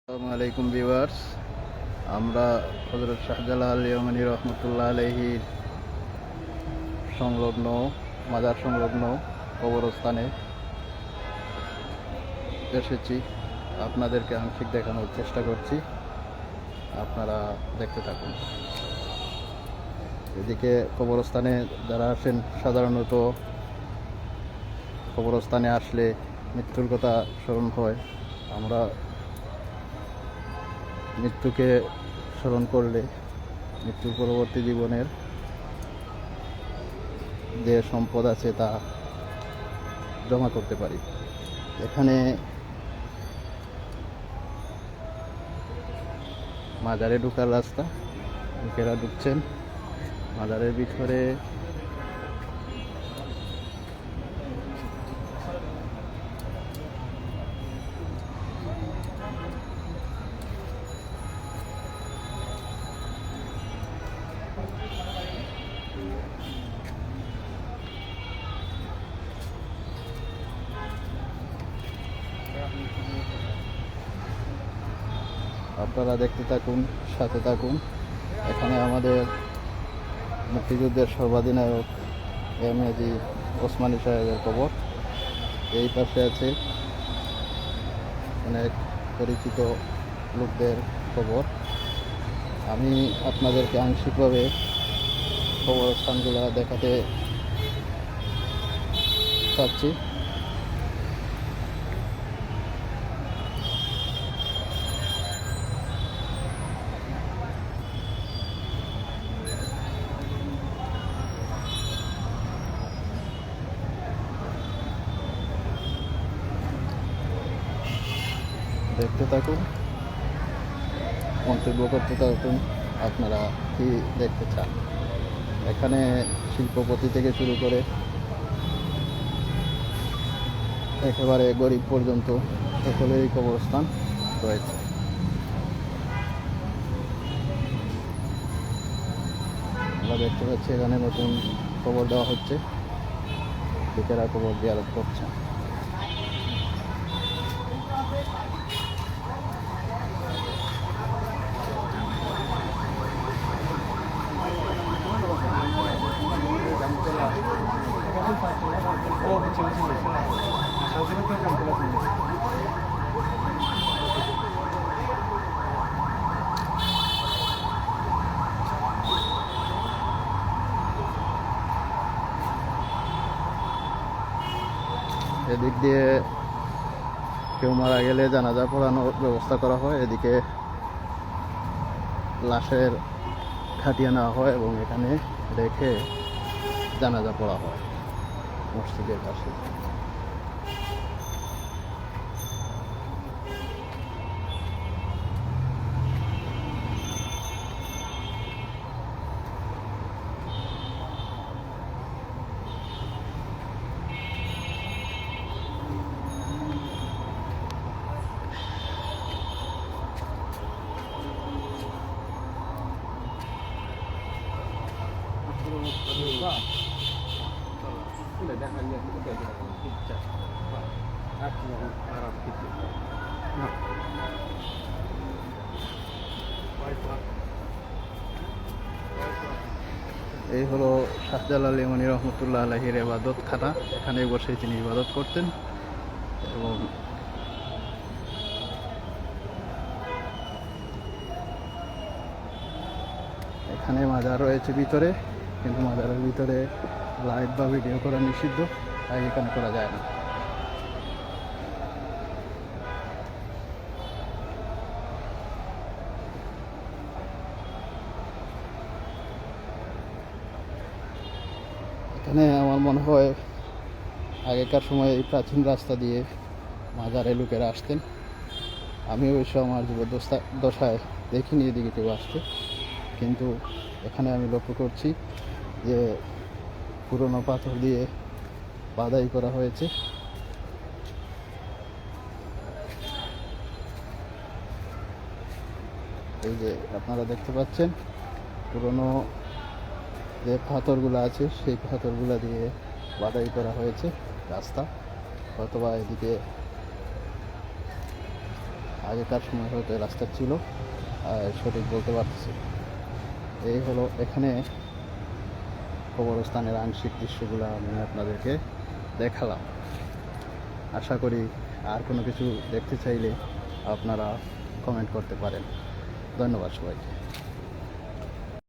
আসসালামু আলাইকুম ভিউয়ার্স। আমরা হযরত শাহজালাল ইয়ামানী রহমতুল্লাহ আলাইহির সংলগ্ন মাজার সংলগ্ন কবরস্থানে এসেছি। আপনাদেরকে আংশিক দেখানোর চেষ্টা করছি, আপনারা দেখতে থাকুন। এদিকে কবরস্থানে যারা আসেন, সাধারণত কবরস্থানে আসলে মৃত্যুর কথা স্মরণ হয়। আমরা মৃত্যুকে স্মরণ করলে মৃত্যুর পরবর্তী জীবনের যে সম্পদ আছে তা জমা করতে পারি। এখানে মাজারে ঢোকার রাস্তা, লোকেরা ঢুকছেন মাজারের ভিতরে। আপনারা দেখতে থাকুন, সাথে থাকুন। এখানে আমাদের মুক্তিযুদ্ধের সর্বাধিনায়ক এমএজি ওসমানী সাহেবের কবর। এই পাশে আছে অনেক পরিচিত লোকদের কবর। আমি আপনাদেরকে আংশিকভাবে কবরস্থানগুলো দেখাতে চাচ্ছি। দেখতে থাকুন, মন্তব্য করতে থাকুন, আপনারা কি দেখতে চান। এখানে শিল্পপতি থেকে শুরু করে একেবারে গরিব পর্যন্ত সকলেরই কবরস্থান রয়েছে। আমরা দেখতে পাচ্ছি এখানে নতুন কবর দেওয়া হচ্ছে, লোকেরা কবর জিয়ারত করছে। এদিক দিয়ে কেউ মারা গেলে জানাজা পড়ানোর ব্যবস্থা করা হয়। এদিকে লাশের খাটিয়ে নেওয়া হয় এবং এখানে রেখে জানাজা পড়া হয় মসজিদের পাশে। এই হলো শাহজালাল ইয়ামানী রহমতুল্লাহ আলাইহির ইবাদত খানা। এখানে বসে তিনি ইবাদত করতেন এবং এখানে মাজার রয়েছে ভিতরে, কিন্তু মাজারের ভিতরে লাইভ বা ভিডিও করা নিষিদ্ধ, তাই এখানে করা যায় না। এখানে আমার মনে হয় আগেকার সময় এই প্রাচীন রাস্তা দিয়ে মাজারে লোকেরা আসতেন। আমি অবশ্য আমার দশায় দেখিনি এদিকে কেউ আসতে, কিন্তু এখানে আমি লক্ষ্য করছি যে পুরনো পাথর দিয়ে বাধাই করা হয়েছে। এই যে আপনারা দেখতে পাচ্ছেন, পুরনো যে পাথরগুলো আছে সেই পাথরগুলো দিয়ে বাধাই করা হয়েছে রাস্তা। অথবা এদিকে আগেকার সময় হয়তো এই রাস্তা ছিল, সঠিক বলতে পারতেছি না। এই হলো এখানে কবরস্থানের আংশিক দৃশ্যগুলো আমি আপনাদেরকে দেখালাম। আশা করি আর কোনো কিছু দেখতে চাইলে আপনারা কমেন্ট করতে পারেন। ধন্যবাদ সবাইকে।